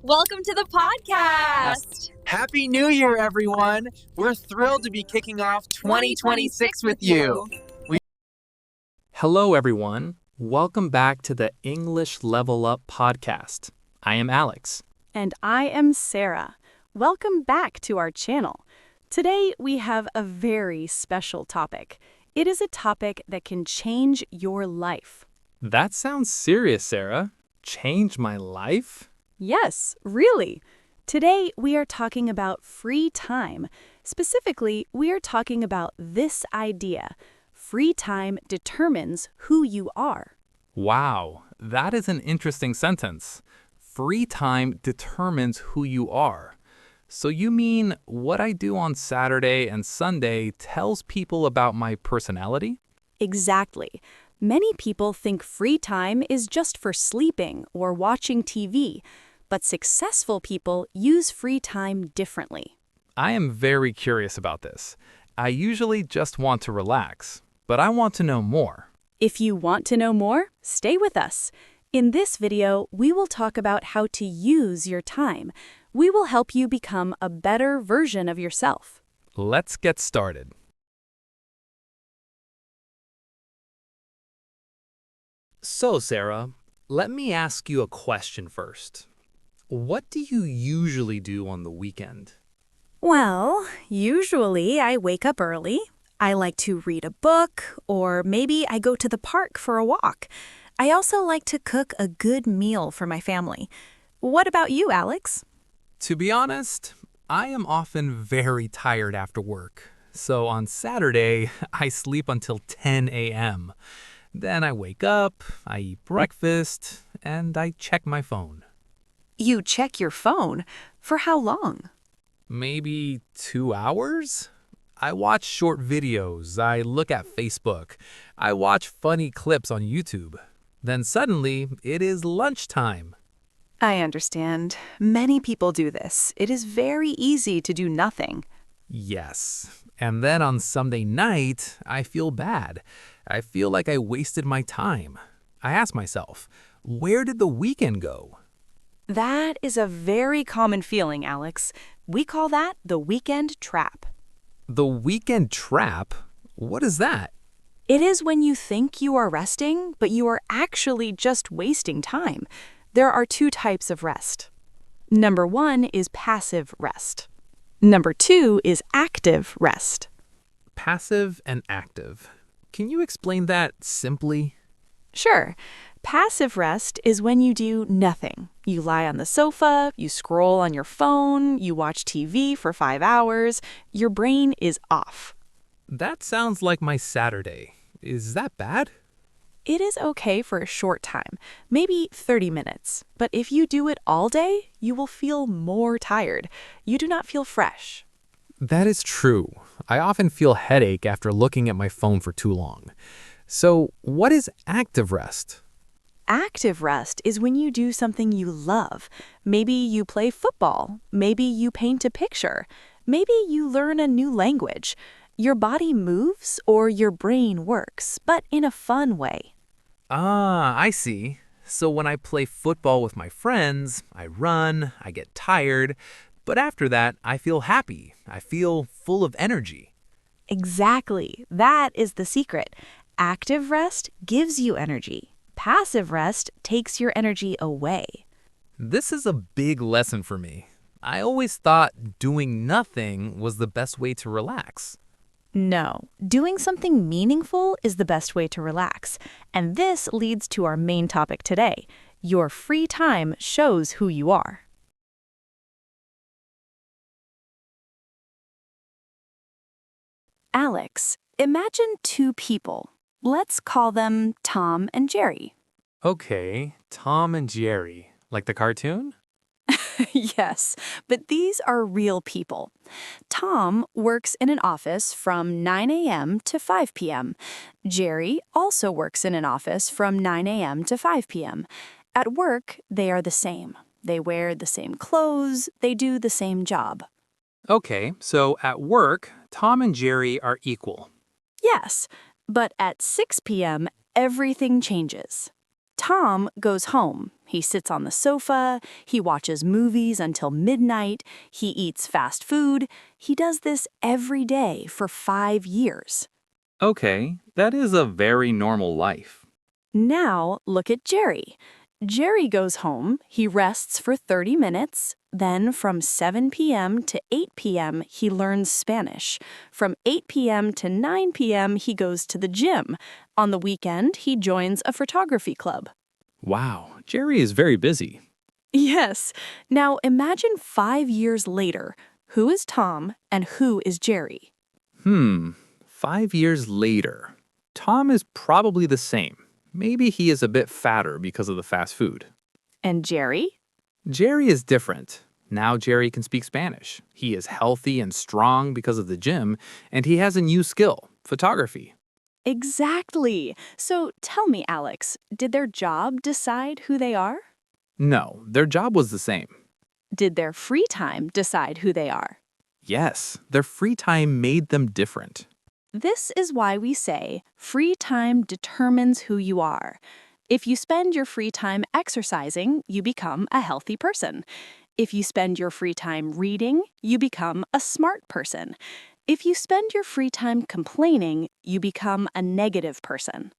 Welcome to the podcast. Happy New Year, everyone. We're thrilled to be kicking off 2026 with you. Hello, everyone. Welcome back to the English Level Up podcast. I am Alex. And I am Sarah. Welcome back to our channel. Today, we have a very special topic. It is a topic that can change your life. That sounds serious, Sarah. Change my life? Yes, really. Today, we are talking about free time. Specifically, we are talking about this idea. Free time determines who you are. Wow, that is an interesting sentence. Free time determines who you are. So you mean what I do on Saturday and Sunday tells people about my personality? Exactly. Many people think free time is just for sleeping or watching TV, but successful people use free time differently. I am very curious about this. I usually just want to relax, but I want to know more. If you want to know more, stay with us. In this video, we will talk about how to use your time. We will help you become a better version of yourself. Let's get started. So, Sarah, let me ask you a question first. What do you usually do on the weekend? Well, usually I wake up early. I like to read a book, or maybe I go to the park for a walk. I also like to cook a good meal for my family. What about you, Alex? To be honest, I am often very tired after work. So on Saturday, I sleep until 10 a.m. Then I wake up, I eat breakfast, and I check my phone. You check your phone? For how long? Maybe 2 hours? I watch short videos, I look at Facebook, I watch funny clips on YouTube. Then suddenly, it is lunchtime. I understand. Many people do this. It is very easy to do nothing. Yes. And then on Sunday night, I feel bad. I feel like I wasted my time. I ask myself, where did the weekend go? That is a very common feeling, Alex. We call that the weekend trap. The weekend trap? What is that? It is when you think you are resting, but you are actually just wasting time. There are two types of rest. Number 1 is passive rest. Number 2 is active rest. Passive and active. Can you explain that simply? Sure. Passive rest is when you do nothing. You lie on the sofa, you scroll on your phone, you watch TV for 5 hours. Your brain is off. That sounds like my Saturday. Is that bad? It is okay for a short time, maybe 30 minutes. But if you do it all day, you will feel more tired. You do not feel fresh. That is true. I often feel headache after looking at my phone for too long. So, what is active rest? Active rest is when you do something you love. Maybe you play football. Maybe you paint a picture. Maybe you learn a new language. Your body moves or your brain works, but in a fun way. Ah, I see. So when I play football with my friends, I run, I get tired, but after that, I feel happy. I feel full of energy. Exactly. That is the secret. Active rest gives you energy. Passive rest takes your energy away. This is a big lesson for me. I always thought doing nothing was the best way to relax. No, doing something meaningful is the best way to relax. And this leads to our main topic today. Your free time shows who you are. Alex, imagine two people. Let's call them Tom and Jerry. Okay, Tom and Jerry. Like the cartoon? Yes, but these are real people. Tom works in an office from 9 a.m. to 5 p.m. Jerry also works in an office from 9 a.m. to 5 p.m. At work, they are the same. They wear the same clothes, they do the same job. Okay, so at work, Tom and Jerry are equal. Yes, but at 6 p.m., everything changes. Tom goes home. He sits on the sofa, he watches movies until midnight, he eats fast food. He does this every day for 5 years. Okay, that is a very normal life. Now look at Jerry. Jerry goes home, he rests for 30 minutes, then from 7 p.m. to 8 p.m. he learns Spanish. From 8 p.m. to 9 p.m. he goes to the gym. On the weekend, he joins a photography club. Wow, Jerry is very busy. Yes. Now imagine 5 years later. Who is Tom and who is Jerry? 5 years later. Tom is probably the same. Maybe he is a bit fatter because of the fast food. And Jerry? Jerry is different. Now Jerry can speak Spanish. He is healthy and strong because of the gym, and he has a new skill, photography. Exactly. So tell me, Alex, did their job decide who they are? No, their job was the same. Did their free time decide who they are? Yes, their free time made them different. This is why we say free time determines who you are. If you spend your free time exercising, you become a healthy person. If you spend your free time reading, you become a smart person. If you spend your free time complaining, you become a negative person.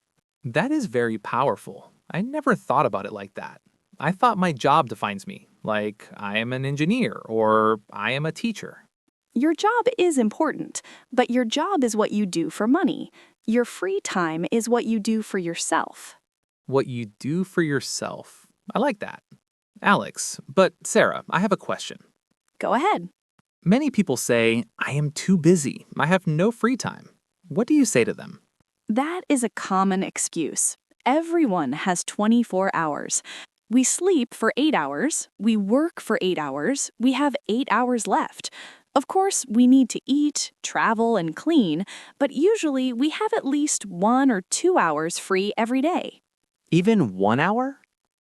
That is very powerful. I never thought about it like that. I thought my job defines me, like I am an engineer or I am a teacher. Your job is important, but your job is what you do for money. Your free time is what you do for yourself. What you do for yourself. I like that. Alex, but Sarah, I have a question. Go ahead. Many people say, I am too busy. I have no free time. What do you say to them? That is a common excuse. Everyone has 24 hours. We sleep for 8 hours, we work for 8 hours, we have 8 hours left. Of course, we need to eat, travel, and clean, but usually we have at least 1 or 2 hours free every day. Even 1 hour?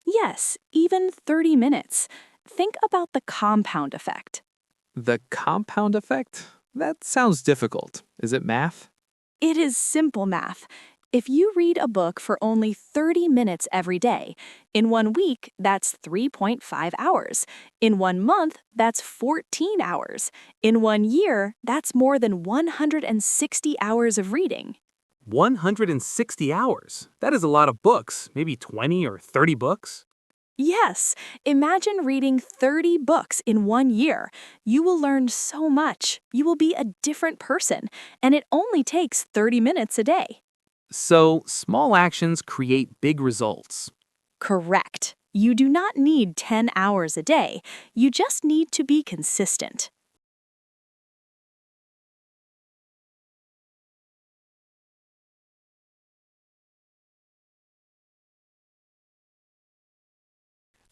Yes, even 30 minutes. Think about the compound effect. The compound effect? That sounds difficult. Is it math? It is simple math. If you read a book for only 30 minutes every day, in 1 week, that's 3.5 hours. In 1 month, that's 14 hours. In 1 year, that's more than 160 hours of reading. 160 hours. That is a lot of books, maybe 20 or 30 books. Yes, imagine reading 30 books in 1 year. You will learn so much. You will be a different person, and it only takes 30 minutes a day. So, small actions create big results. Correct. You do not need 10 hours a day. You just need to be consistent.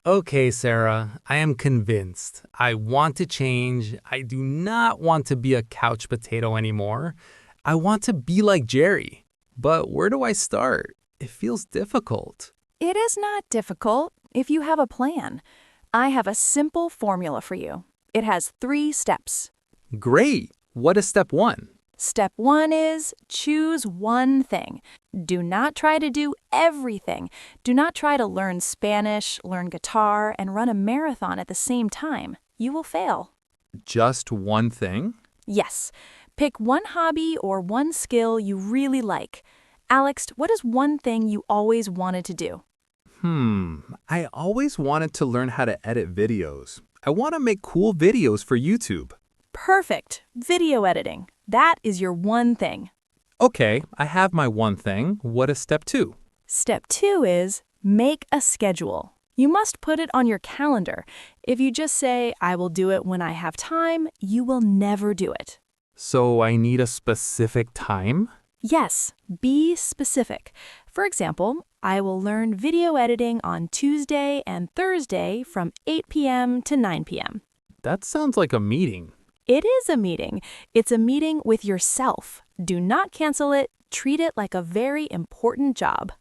Okay, Sarah, I am convinced. I want to change. I do not want to be a couch potato anymore. I want to be like Jerry. But where do I start? It feels difficult. It is not difficult if you have a plan. I have a simple formula for you. It has 3 steps. Great. What is step 1? Step 1 is choose one thing. Do not try to do everything. Do not try to learn Spanish, learn guitar, and run a marathon at the same time. You will fail. Just one thing? Yes. Pick one hobby or one skill you really like. Alex, what is one thing you always wanted to do? I always wanted to learn how to edit videos. I want to make cool videos for YouTube. Perfect. Video editing. That is your one thing. Okay, I have my one thing. What is step 2? Step 2 is make a schedule. You must put it on your calendar. If you just say, I will do it when I have time, you will never do it. So I need a specific time? Yes, be specific. For example, I will learn video editing on Tuesday and Thursday from 8 p.m. to 9 p.m. That sounds like a meeting. It is a meeting. It's a meeting with yourself. Do not cancel it. Treat it like a very important job.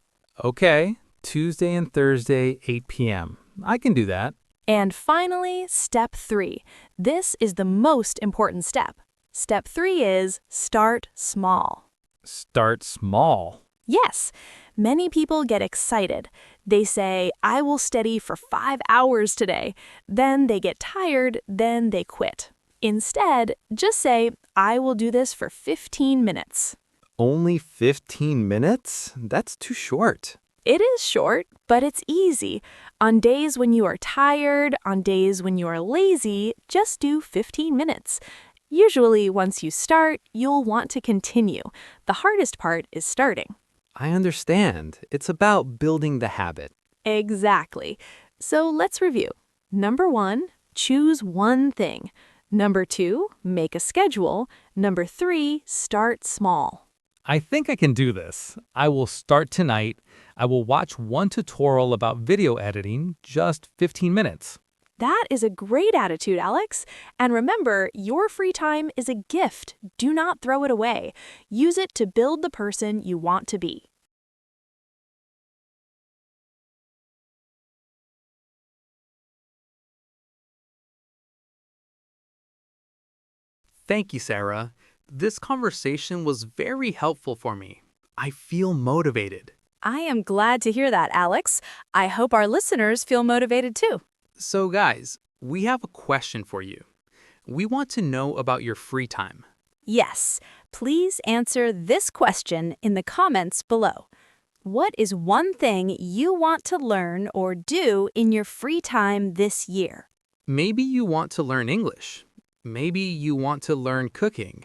Okay, Tuesday and Thursday, 8 p.m. I can do that. And finally, step 3. This is the most important step. Step 3 is start small. Start small. Yes, many people get excited. They say, I will study for 5 hours today. Then they get tired, then they quit. Instead, just say, I will do this for 15 minutes. Only 15 minutes? That's too short. It is short, but it's easy. On days when you are tired, on days when you are lazy, just do 15 minutes. Usually, once you start, you'll want to continue. The hardest part is starting. I understand. It's about building the habit. Exactly. So let's review. Number 1, choose one thing. Number 2, make a schedule. Number 3, start small. I think I can do this. I will start tonight. I will watch one tutorial about video editing, just 15 minutes. That is a great attitude, Alex. And remember, your free time is a gift. Do not throw it away. Use it to build the person you want to be. Thank you, Sarah. This conversation was very helpful for me. I feel motivated. I am glad to hear that, Alex. I hope our listeners feel motivated too. So guys, we have a question for you. We want to know about your free time. Yes, please answer this question in the comments below. What is one thing you want to learn or do in your free time this year? Maybe you want to learn English. Maybe you want to learn cooking.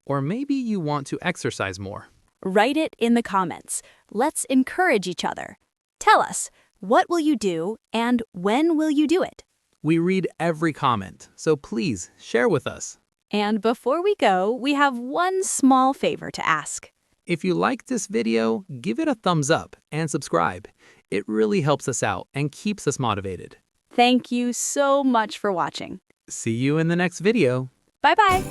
Or maybe you want to exercise more. Write it in the comments. Let's encourage each other. Tell us, what will you do and when will you do it? We read every comment, so please share with us. And before we go, we have one small favor to ask. If you liked this video, give it a thumbs up and subscribe. It really helps us out and keeps us motivated. Thank you so much for watching. See you in the next video. Bye-bye.